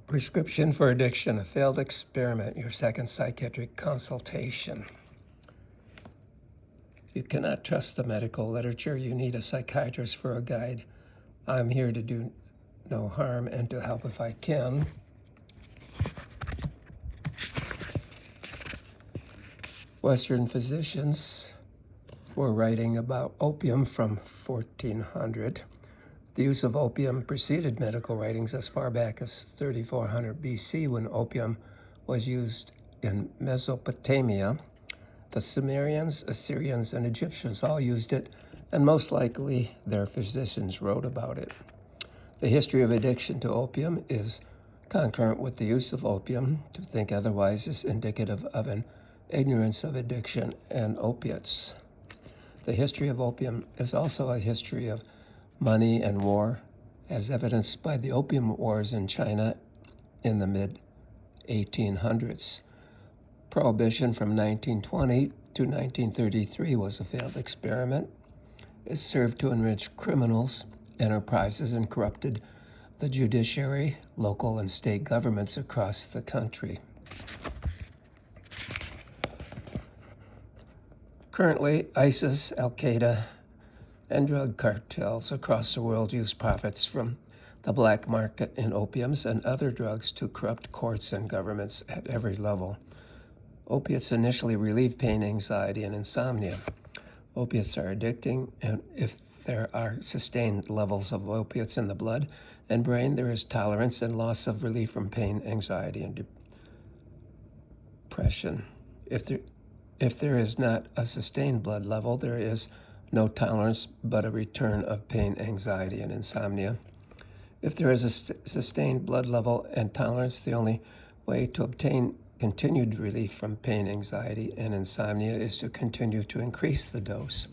Prescription for Addiction, a Failed Experiment, your second psychiatric consultation. You cannot trust the medical literature. You need a psychiatrist for a guide. I'm here to do no harm and to help if I can. Western physicians were writing about opium from 1400. The use of opium preceded medical writings as far back as 3400 BC, when opium was used in Mesopotamia. The Sumerians, Assyrians, and Egyptians all used it, and most likely their physicians wrote about it. The history of addiction to opium is concurrent with the use of opium. To think otherwise is indicative of an ignorance of addiction and opiates. The history of opium is also a history of money and war, as evidenced by the opium wars in China in the mid-1800s. Prohibition from 1920 to 1933 was a failed experiment. It served to enrich criminals, enterprises, and corrupted the judiciary, local and state governments across the country. Currently, ISIS, Al-Qaeda, and drug cartels across the world use profits from the black market in opiums and other drugs to corrupt courts and governments at every level. Opiates initially relieve pain, anxiety, and insomnia. Opiates are addicting, and if there are sustained levels of opiates in the blood and brain, there is tolerance and loss of relief from pain, anxiety, and depression. If there is not a sustained blood level, there is no tolerance but a return of pain, anxiety, and insomnia. If there is a sustained blood level and tolerance, the only way to obtain continued relief from pain, anxiety, and insomnia is to continue to increase the dose.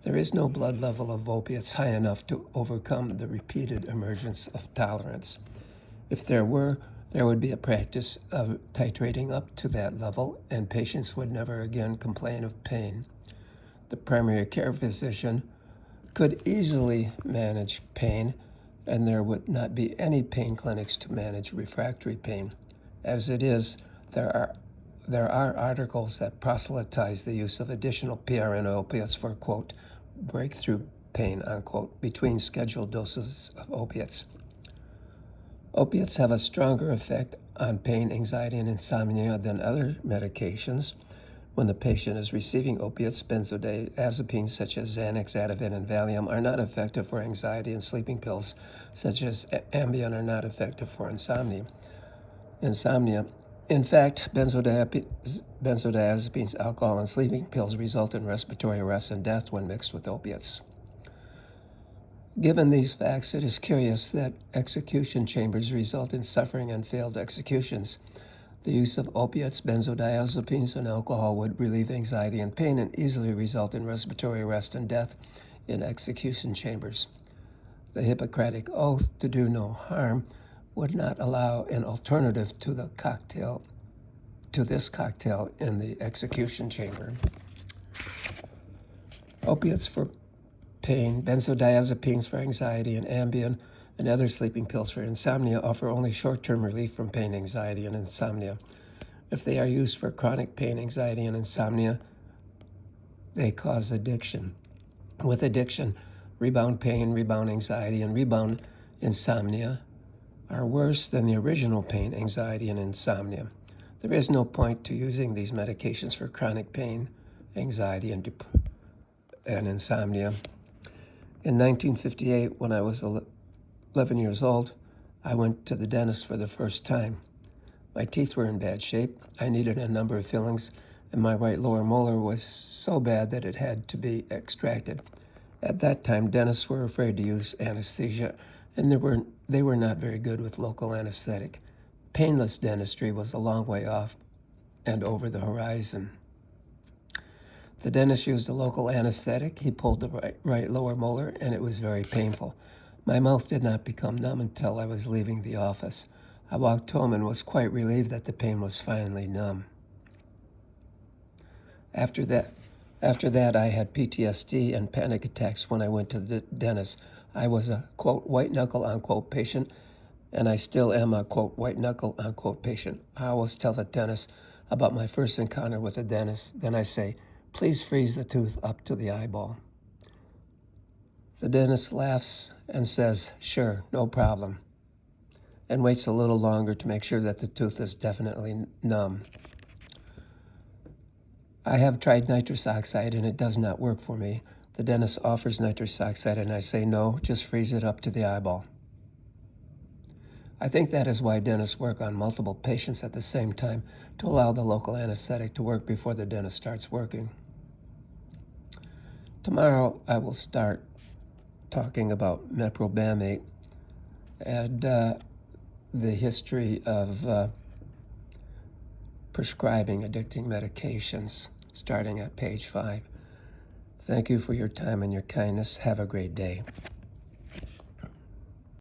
There is no blood level of opiates high enough to overcome the repeated emergence of tolerance. If there were, there would be a practice of titrating up to that level, and patients would never again complain of pain. The primary care physician could easily manage pain, and there would not be any pain clinics to manage refractory pain. As it is, there are articles that proselytize the use of additional PRN opiates for, quote, breakthrough pain, unquote, between scheduled doses of opiates. Opiates have a stronger effect on pain, anxiety, and insomnia than other medications. When the patient is receiving opiates, benzodiazepines such as Xanax, Ativan, and Valium are not effective for anxiety, and sleeping pills such as Ambien are not effective for insomnia. In fact, benzodiazepines, alcohol, and sleeping pills result in respiratory arrest and death when mixed with opiates. Given these facts, it is curious that execution chambers result in suffering and failed executions. The use of opiates, benzodiazepines, and alcohol would relieve anxiety and pain and easily result in respiratory arrest and death in execution chambers. The Hippocratic Oath to do no harm would not allow an alternative to this cocktail in the execution chamber. Opiates for pain, benzodiazepines for anxiety, and Ambien and other sleeping pills for insomnia offer only short-term relief from pain, anxiety, and insomnia. If they are used for chronic pain, anxiety, and insomnia, they cause addiction. With addiction, rebound pain, rebound anxiety, and rebound insomnia are worse than the original pain, anxiety, and insomnia. There is no point to using these medications for chronic pain, anxiety, and insomnia. In 1958, when I was 11 years old, I went to the dentist for the first time. My teeth were in bad shape. I needed a number of fillings, and my right lower molar was so bad that it had to be extracted. At that time, dentists were afraid to use anesthesia, and they were not very good with local anesthetic. Painless dentistry was a long way off and over the horizon. The dentist used a local anesthetic. He pulled the right lower molar, and it was very painful. My mouth did not become numb until I was leaving the office. I walked home and was quite relieved that the pain was finally numb. After that, I had PTSD and panic attacks when I went to the dentist. I was a, quote, white knuckle, unquote, patient, and I still am a, quote, white knuckle, unquote, patient. I always tell the dentist about my first encounter with the dentist. Then I say, please freeze the tooth up to the eyeball. The dentist laughs and says, sure, no problem, and waits a little longer to make sure that the tooth is definitely numb. I have tried nitrous oxide and it does not work for me. The dentist offers nitrous oxide and I say, no, just freeze it up to the eyeball. I think that is why dentists work on multiple patients at the same time, to allow the local anesthetic to work before the dentist starts working. Tomorrow I will start talking about meprobamate and the history of prescribing addicting medications, starting at page 5. Thank you for your time and your kindness. Have a great day.